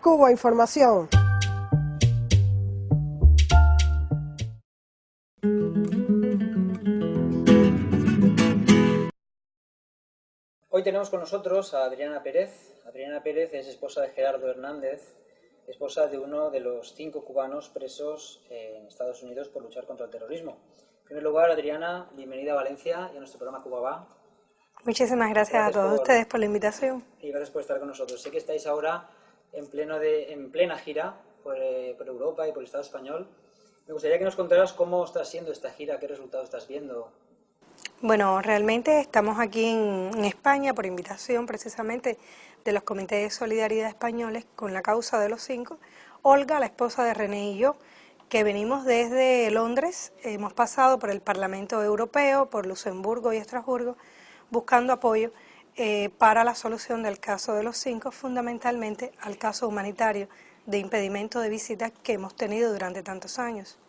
Cuba Información. Hoy tenemos con nosotros a Adriana Pérez. Adriana Pérez es esposa de Gerardo Hernández, esposa de uno de los 5 cubanos presos en Estados Unidos por luchar contra el terrorismo. En primer lugar, Adriana, bienvenida a Valencia y a nuestro programa Cuba Va. Muchísimas gracias a todos ustedes por la invitación. Y gracias por estar con nosotros. Sé que estáis ahora en plena gira por Europa y por el Estado español. Me gustaría que nos contaras cómo está siendo esta gira, qué resultados estás viendo. Bueno, realmente estamos aquí en España por invitación precisamente de los comités de solidaridad españoles con la causa de los 5. Olga, la esposa de René, y yo, que venimos desde Londres, hemos pasado por el Parlamento Europeo, por Luxemburgo y Estrasburgo, buscando apoyo para la solución del caso de los 5, fundamentalmente al caso humanitario de impedimento de visitas que hemos tenido durante tantos años.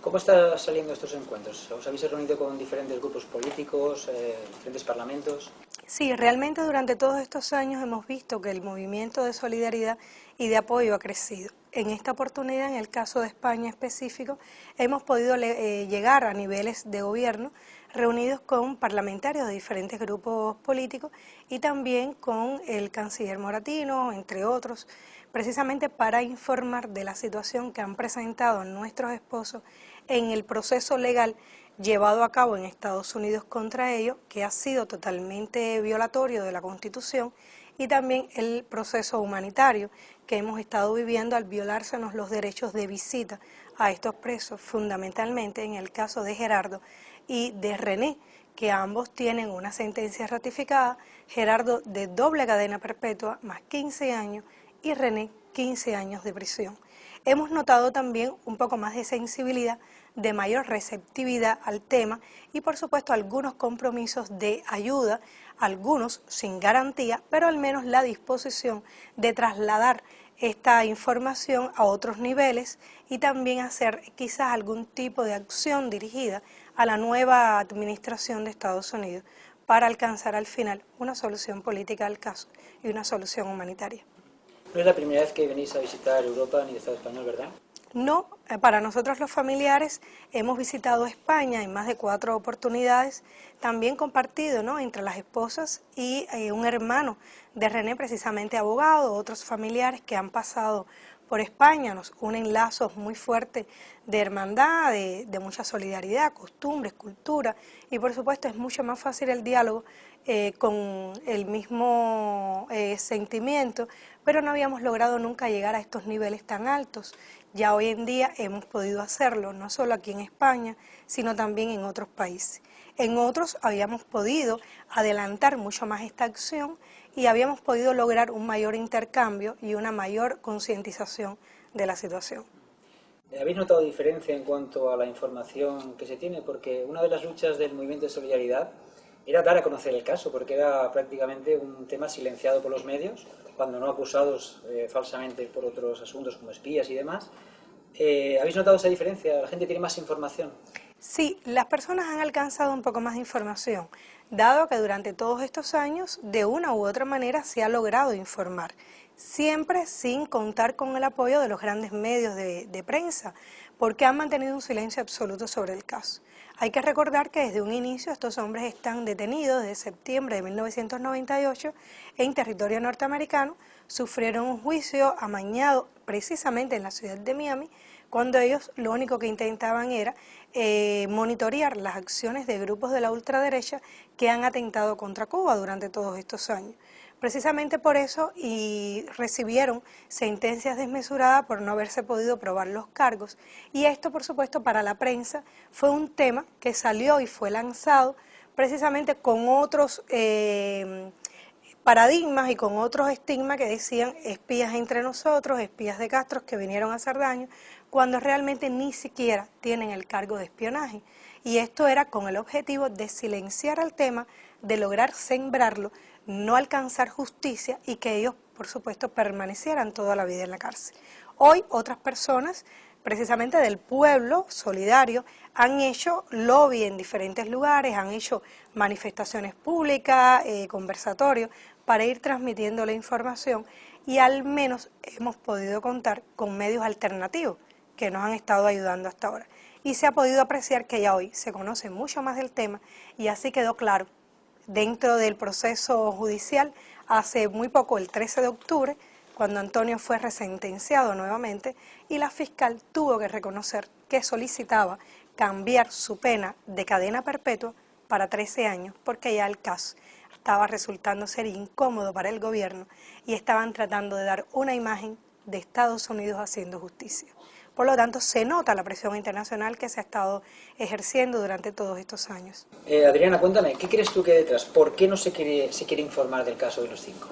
¿Cómo están saliendo estos encuentros? ¿Os habéis reunido con diferentes grupos políticos, diferentes parlamentos? Sí, realmente durante todos estos años hemos visto que el movimiento de solidaridad y de apoyo ha crecido. En esta oportunidad, en el caso de España específico, hemos podido llegar a niveles de gobierno reunidos con parlamentarios de diferentes grupos políticos y también con el canciller Moratino, entre otros, precisamente para informar de la situación que han presentado nuestros esposos en el proceso legal llevado a cabo en Estados Unidos contra ellos, que ha sido totalmente violatorio de la Constitución, y también el proceso humanitario que hemos estado viviendo al violársenos los derechos de visita a estos presos, fundamentalmente en el caso de Gerardo y de René, que ambos tienen una sentencia ratificada, Gerardo de doble cadena perpetua más 15 años y René 15 años de prisión. Hemos notado también un poco más de sensibilidad, de mayor receptividad al tema y por supuesto algunos compromisos de ayuda, algunos sin garantía, pero al menos la disposición de trasladar esta información a otros niveles y también hacer quizás algún tipo de acción dirigida a la nueva administración de Estados Unidos para alcanzar al final una solución política al caso y una solución humanitaria. No es la primera vez que venís a visitar Europa ni el Estado español, ¿verdad? No, para nosotros los familiares hemos visitado España en más de 4 oportunidades, también compartido, ¿no?, entre las esposas y un hermano de René, precisamente abogado, otros familiares que han pasado por España, nos unen lazos muy fuertes de hermandad, de mucha solidaridad, costumbres, cultura, y por supuesto es mucho más fácil el diálogo con el mismo sentimiento, pero no habíamos logrado nunca llegar a estos niveles tan altos. Ya hoy en día hemos podido hacerlo, no solo aquí en España, sino también en otros países. En otros habíamos podido adelantar mucho más esta acción y habíamos podido lograr un mayor intercambio y una mayor concientización de la situación. ¿Habéis notado diferencia en cuanto a la información que se tiene? Porque una de las luchas del movimiento de solidaridad era dar a conocer el caso, porque era prácticamente un tema silenciado por los medios, cuando no acusados falsamente por otros asuntos como espías y demás. ¿Habéis notado esa diferencia? ¿La gente tiene más información? Sí, las personas han alcanzado un poco más de información, dado que durante todos estos años, de una u otra manera, se ha logrado informar, siempre sin contar con el apoyo de los grandes medios de prensa, porque han mantenido un silencio absoluto sobre el caso. Hay que recordar que desde un inicio estos hombres están detenidos desde septiembre de 1998 en territorio norteamericano, sufrieron un juicio amañado precisamente en la ciudad de Miami, cuando ellos lo único que intentaban era monitorear las acciones de grupos de la ultraderecha que han atentado contra Cuba durante todos estos años. Precisamente por eso y recibieron sentencias desmesuradas por no haberse podido probar los cargos. Y esto, por supuesto, para la prensa fue un tema que salió y fue lanzado precisamente con otros paradigmas y con otros estigmas que decían espías entre nosotros, espías de Castro que vinieron a hacer daño, cuando realmente ni siquiera tienen el cargo de espionaje. Y esto era con el objetivo de silenciar el tema, de lograr sembrarlo, no alcanzar justicia y que ellos, por supuesto, permanecieran toda la vida en la cárcel. Hoy otras personas, precisamente del pueblo solidario, han hecho lobby en diferentes lugares, han hecho manifestaciones públicas, conversatorios, para ir transmitiendo la información y al menos hemos podido contar con medios alternativos que nos han estado ayudando hasta ahora. Y se ha podido apreciar que ya hoy se conoce mucho más del tema y así quedó claro dentro del proceso judicial hace muy poco, el 13 de octubre, cuando Antonio fue resentenciado nuevamente y la fiscal tuvo que reconocer que solicitaba cambiar su pena de cadena perpetua para 13 años porque ya el caso estaba resultando ser incómodo para el gobierno y estaban tratando de dar una imagen de Estados Unidos haciendo justicia. Por lo tanto, se nota la presión internacional que se ha estado ejerciendo durante todos estos años. Adriana, cuéntame, ¿qué crees tú que hay detrás? ¿Por qué no se quiere informar del caso de los 5?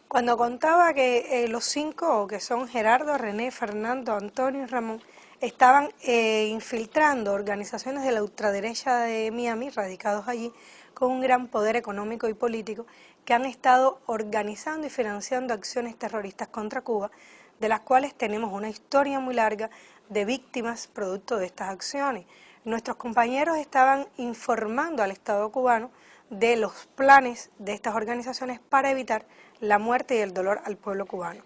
Cuando contaba que los 5, que son Gerardo, René, Fernando, Antonio y Ramón, estaban infiltrando organizaciones de la ultraderecha de Miami, radicados allí, con un gran poder económico y político, que han estado organizando y financiando acciones terroristas contra Cuba, de las cuales tenemos una historia muy larga de víctimas producto de estas acciones. Nuestros compañeros estaban informando al Estado cubano de los planes de estas organizaciones para evitar la muerte y el dolor al pueblo cubano.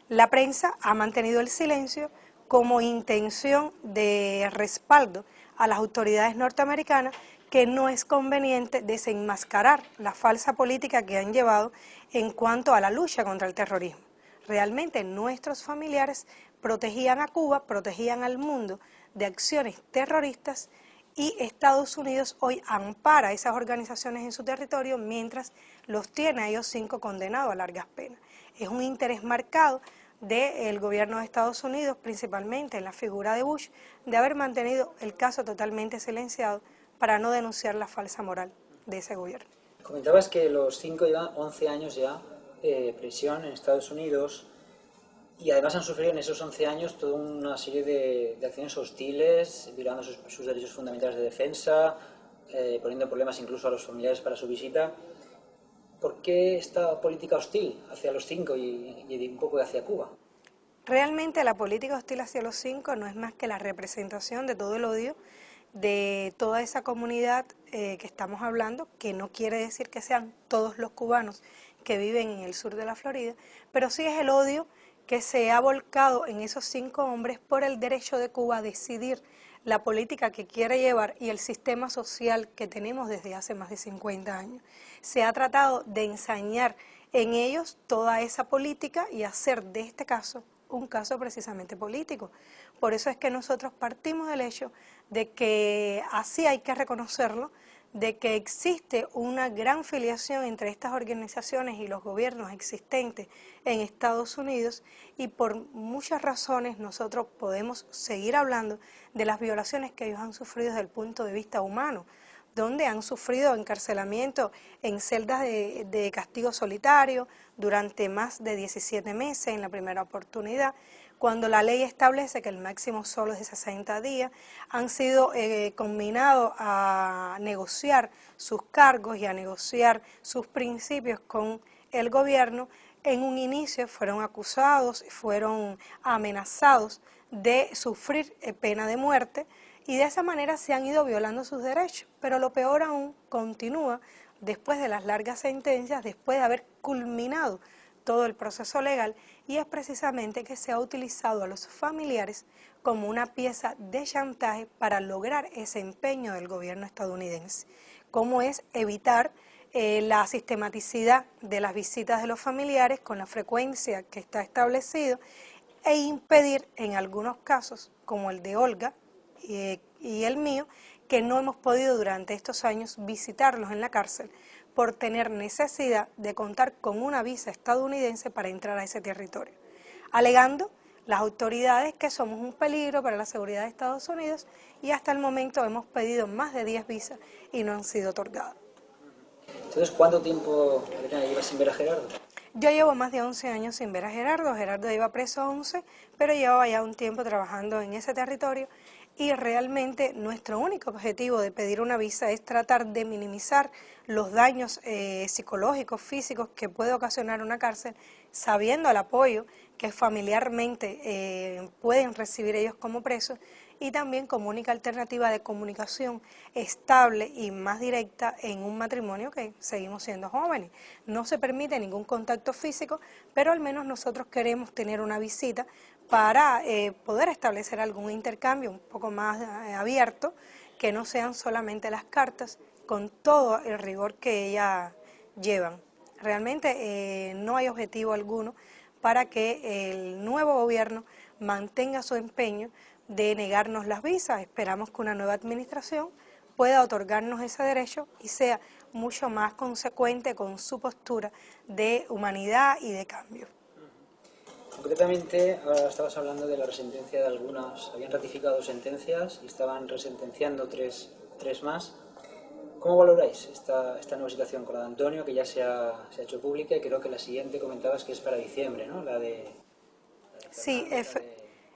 La prensa ha mantenido el silencio como intención de respaldo a las autoridades norteamericanas, que no es conveniente desenmascarar la falsa política que han llevado en cuanto a la lucha contra el terrorismo. Realmente nuestros familiares protegían a Cuba, protegían al mundo de acciones terroristas y Estados Unidos hoy ampara a esas organizaciones en su territorio mientras los tiene a ellos 5 condenados a largas penas. Es un interés marcado del gobierno de Estados Unidos, principalmente en la figura de Bush, de haber mantenido el caso totalmente silenciado para no denunciar la falsa moral de ese gobierno. Comentabas que los 5 llevan 11 años ya prisión en Estados Unidos y además han sufrido en esos 11 años toda una serie de acciones hostiles, violando sus derechos fundamentales de defensa, poniendo problemas incluso a los familiares para su visita. ¿Por qué esta política hostil hacia los 5 y un poco hacia Cuba? Realmente la política hostil hacia los 5 no es más que la representación de todo el odio de toda esa comunidad que estamos hablando, que no quiere decir que sean todos los cubanos que viven en el sur de la Florida, pero sí es el odio que se ha volcado en esos 5 hombres por el derecho de Cuba a decidir la política que quiere llevar y el sistema social que tenemos desde hace más de 50 años. Se ha tratado de ensañar en ellos toda esa política y hacer de este caso un caso precisamente político. Por eso es que nosotros partimos del hecho de que así hay que reconocerlo, de que existe una gran filiación entre estas organizaciones y los gobiernos existentes en Estados Unidos y por muchas razones nosotros podemos seguir hablando de las violaciones que ellos han sufrido desde el punto de vista humano, donde han sufrido encarcelamiento en celdas de castigo solitario durante más de 17 meses en la primera oportunidad, cuando la ley establece que el máximo solo es de 60 días, han sido conminados a negociar sus cargos y a negociar sus principios con el gobierno. En un inicio fueron acusados, fueron amenazados de sufrir pena de muerte y de esa manera se han ido violando sus derechos. Pero lo peor aún continúa después de las largas sentencias, después de haber culminado todo el proceso legal, y es precisamente que se ha utilizado a los familiares como una pieza de chantaje para lograr ese empeño del gobierno estadounidense, como es evitar la sistematicidad de las visitas de los familiares con la frecuencia que está establecido e impedir en algunos casos, como el de Olga y el mío, que no hemos podido durante estos años visitarlos en la cárcel por tener necesidad de contar con una visa estadounidense para entrar a ese territorio, alegando las autoridades que somos un peligro para la seguridad de Estados Unidos y hasta el momento hemos pedido más de 10 visas y no han sido otorgadas. Entonces, ¿cuánto tiempo, Adriana, llevas sin ver a Gerardo? Yo llevo más de 11 años sin ver a Gerardo. Gerardo iba preso 11, pero llevaba ya un tiempo trabajando en ese territorio y realmente nuestro único objetivo de pedir una visa es tratar de minimizar los daños psicológicos, físicos que puede ocasionar una cárcel, sabiendo el apoyo que familiarmente pueden recibir ellos como presos, y también como única alternativa de comunicación estable y más directa en un matrimonio que seguimos siendo jóvenes. No se permite ningún contacto físico, pero al menos nosotros queremos tener una visita para poder establecer algún intercambio un poco más abierto, que no sean solamente las cartas, con todo el rigor que ellas llevan. Realmente no hay objetivo alguno para que el nuevo gobierno mantenga su empeño de negarnos las visas. Esperamos que una nueva administración pueda otorgarnos ese derecho y sea mucho más consecuente con su postura de humanidad y de cambio. Concretamente, ahora estabas hablando de la resentencia de algunas, habían ratificado sentencias y estaban resentenciando tres más. ¿Cómo valoráis esta nueva situación con la de Antonio, que ya se ha hecho pública, y creo que la siguiente comentabas que es para diciembre, ¿no? La de Sí,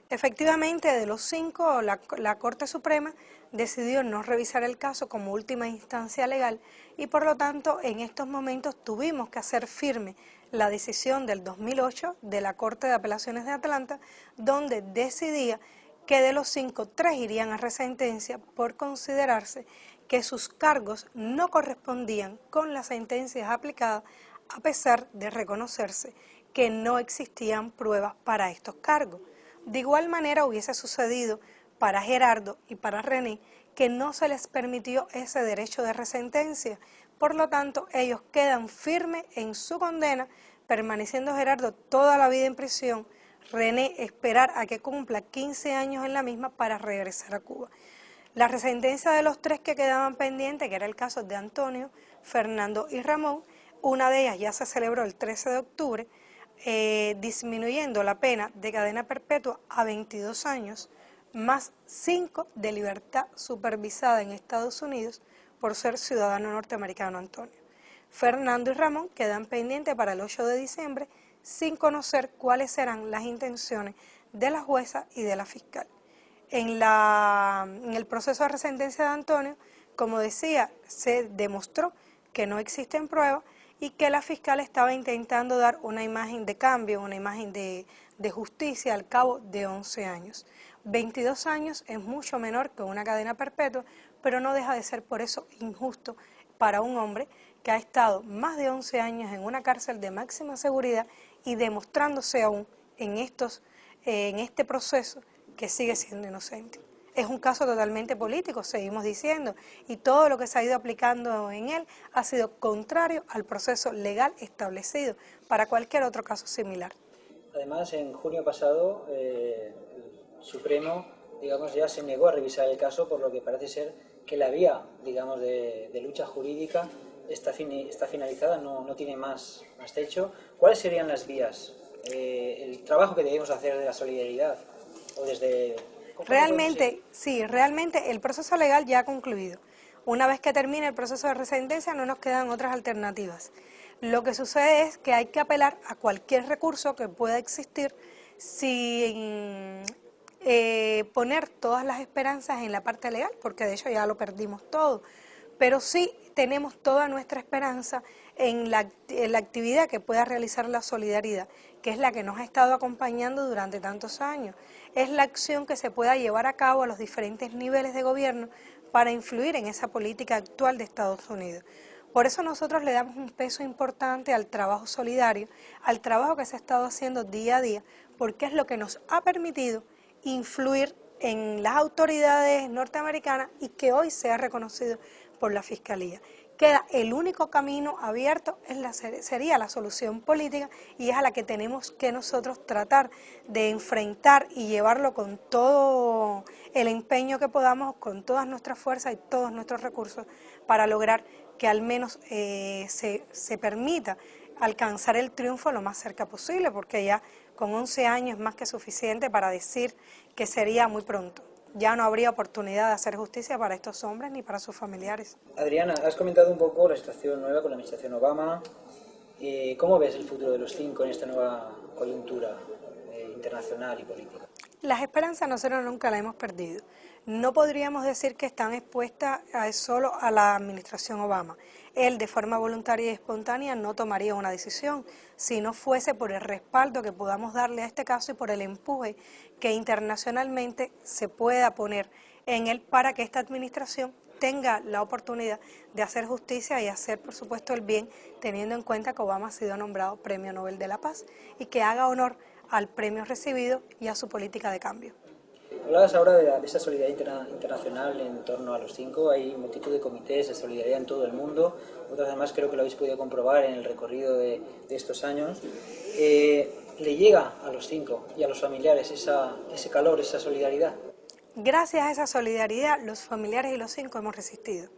efectivamente, de los 5, la Corte Suprema decidió no revisar el caso como última instancia legal y por lo tanto en estos momentos tuvimos que hacer firme la decisión del 2008 de la Corte de Apelaciones de Atlanta, donde decidía que de los 5, 3 irían a resentencia por considerarse que sus cargos no correspondían con las sentencias aplicadas, a pesar de reconocerse que no existían pruebas para estos cargos. De igual manera hubiese sucedido para Gerardo y para René, que no se les permitió ese derecho de resentencia. Por lo tanto, ellos quedan firmes en su condena, permaneciendo Gerardo toda la vida en prisión, René esperar a que cumpla 15 años en la misma para regresar a Cuba. La resentencia de los 3 que quedaban pendientes, que era el caso de Antonio, Fernando y Ramón, una de ellas ya se celebró el 13 de octubre, disminuyendo la pena de cadena perpetua a 22 años, más 5 de libertad supervisada en Estados Unidos por ser ciudadano norteamericano Antonio. Fernando y Ramón quedan pendientes para el 8 de diciembre sin conocer cuáles serán las intenciones de la jueza y de la fiscal. En el proceso de resentencia de Antonio, como decía, se demostró que no existen pruebas y que la fiscal estaba intentando dar una imagen de cambio, una imagen de justicia al cabo de 11 años. 22 años es mucho menor que una cadena perpetua, pero no deja de ser por eso injusto para un hombre que ha estado más de 11 años en una cárcel de máxima seguridad y demostrándose aún en este proceso que sigue siendo inocente. Es un caso totalmente político, seguimos diciendo, y todo lo que se ha ido aplicando en él ha sido contrario al proceso legal establecido para cualquier otro caso similar. Además, en junio pasado, el Supremo, digamos, ya se negó a revisar el caso, por lo que parece ser que la vía, digamos, de lucha jurídica está finalizada, no tiene más techo. ¿Cuáles serían las vías? El trabajo que debemos hacer de la solidaridad, o desde... Realmente el proceso legal ya ha concluido. Una vez que termine el proceso de resentencia no nos quedan otras alternativas. Lo que sucede es que hay que apelar a cualquier recurso que pueda existir sin poner todas las esperanzas en la parte legal, porque de hecho ya lo perdimos todo. Pero sí tenemos toda nuestra esperanza en la actividad que pueda realizar la solidaridad, que es la que nos ha estado acompañando durante tantos años. Es la acción que se pueda llevar a cabo a los diferentes niveles de gobierno para influir en esa política actual de Estados Unidos. Por eso nosotros le damos un peso importante al trabajo solidario, al trabajo que se ha estado haciendo día a día, porque es lo que nos ha permitido influir en las autoridades norteamericanas y que hoy sea reconocido por la Fiscalía. Queda el único camino abierto, sería la solución política, y es a la que tenemos que nosotros tratar de enfrentar y llevarlo con todo el empeño que podamos, con todas nuestras fuerzas y todos nuestros recursos, para lograr que al menos se permita alcanzar el triunfo lo más cerca posible, porque ya con 11 años es más que suficiente para decir que sería muy pronto. Ya no habría oportunidad de hacer justicia para estos hombres ni para sus familiares. Adriana, has comentado un poco la situación nueva con la administración Obama. ¿Cómo ves el futuro de los 5 en esta nueva coyuntura internacional y política? Las esperanzas nosotros nunca las hemos perdido. No podríamos decir que están expuestas solo a la administración Obama. Él, de forma voluntaria y espontánea, no tomaría una decisión si no fuese por el respaldo que podamos darle a este caso y por el empuje que internacionalmente se pueda poner en él para que esta administración tenga la oportunidad de hacer justicia y hacer, por supuesto, el bien, teniendo en cuenta que Obama ha sido nombrado Premio Nobel de la Paz y que haga honor al premio recibido y a su política de cambio. Hablabas ahora de esa solidaridad internacional en torno a los 5, hay multitud de comités de solidaridad en todo el mundo, vosotros además creo que lo habéis podido comprobar en el recorrido de estos años. ¿Le llega a los 5 y a los familiares ese calor, esa solidaridad? Gracias a esa solidaridad, los familiares y los 5 hemos resistido.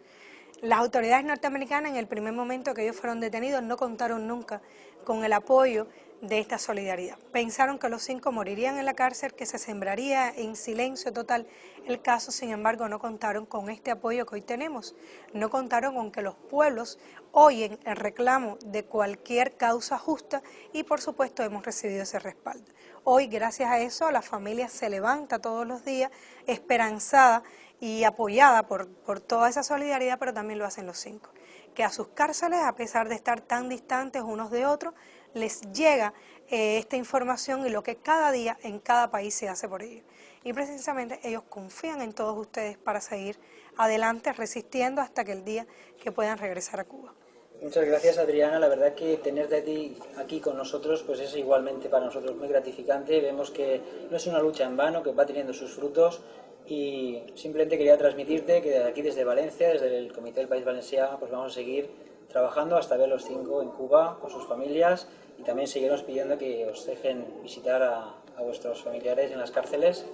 Las autoridades norteamericanas, en el primer momento que ellos fueron detenidos, no contaron nunca con el apoyo de esta solidaridad. Pensaron que los 5 morirían en la cárcel, que se sembraría en silencio total el caso, sin embargo no contaron con este apoyo que hoy tenemos. No contaron con que los pueblos oyen el reclamo de cualquier causa justa y por supuesto hemos recibido ese respaldo. Hoy, gracias a eso, la familia se levanta todos los días esperanzada y apoyada por toda esa solidaridad, pero también lo hacen los 5. Que a sus cárceles, a pesar de estar tan distantes unos de otros, les llega esta información y lo que cada día en cada país se hace por ellos. Y precisamente ellos confían en todos ustedes para seguir adelante resistiendo hasta que el día que puedan regresar a Cuba. Muchas gracias, Adriana. La verdad que tenerte a ti aquí con nosotros pues es igualmente para nosotros muy gratificante. Vemos que no es una lucha en vano, que va teniendo sus frutos y simplemente quería transmitirte que desde aquí, desde Valencia, desde el Comité del País Valencià, pues vamos a seguir trabajando hasta ver los 5 en Cuba con sus familias y también seguiremos pidiendo que os dejen visitar a vuestros familiares en las cárceles.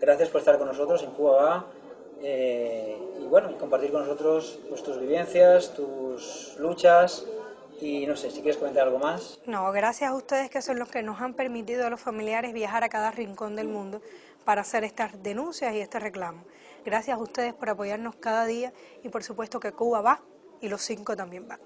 Gracias por estar con nosotros en Cuba Va. Y bueno, y compartir con nosotros pues, tus vivencias, tus luchas y no sé, si quieres comentar algo más. No, gracias a ustedes que son los que nos han permitido a los familiares viajar a cada rincón del mundo para hacer estas denuncias y este reclamo. Gracias a ustedes por apoyarnos cada día y por supuesto que Cuba va y los 5 también van.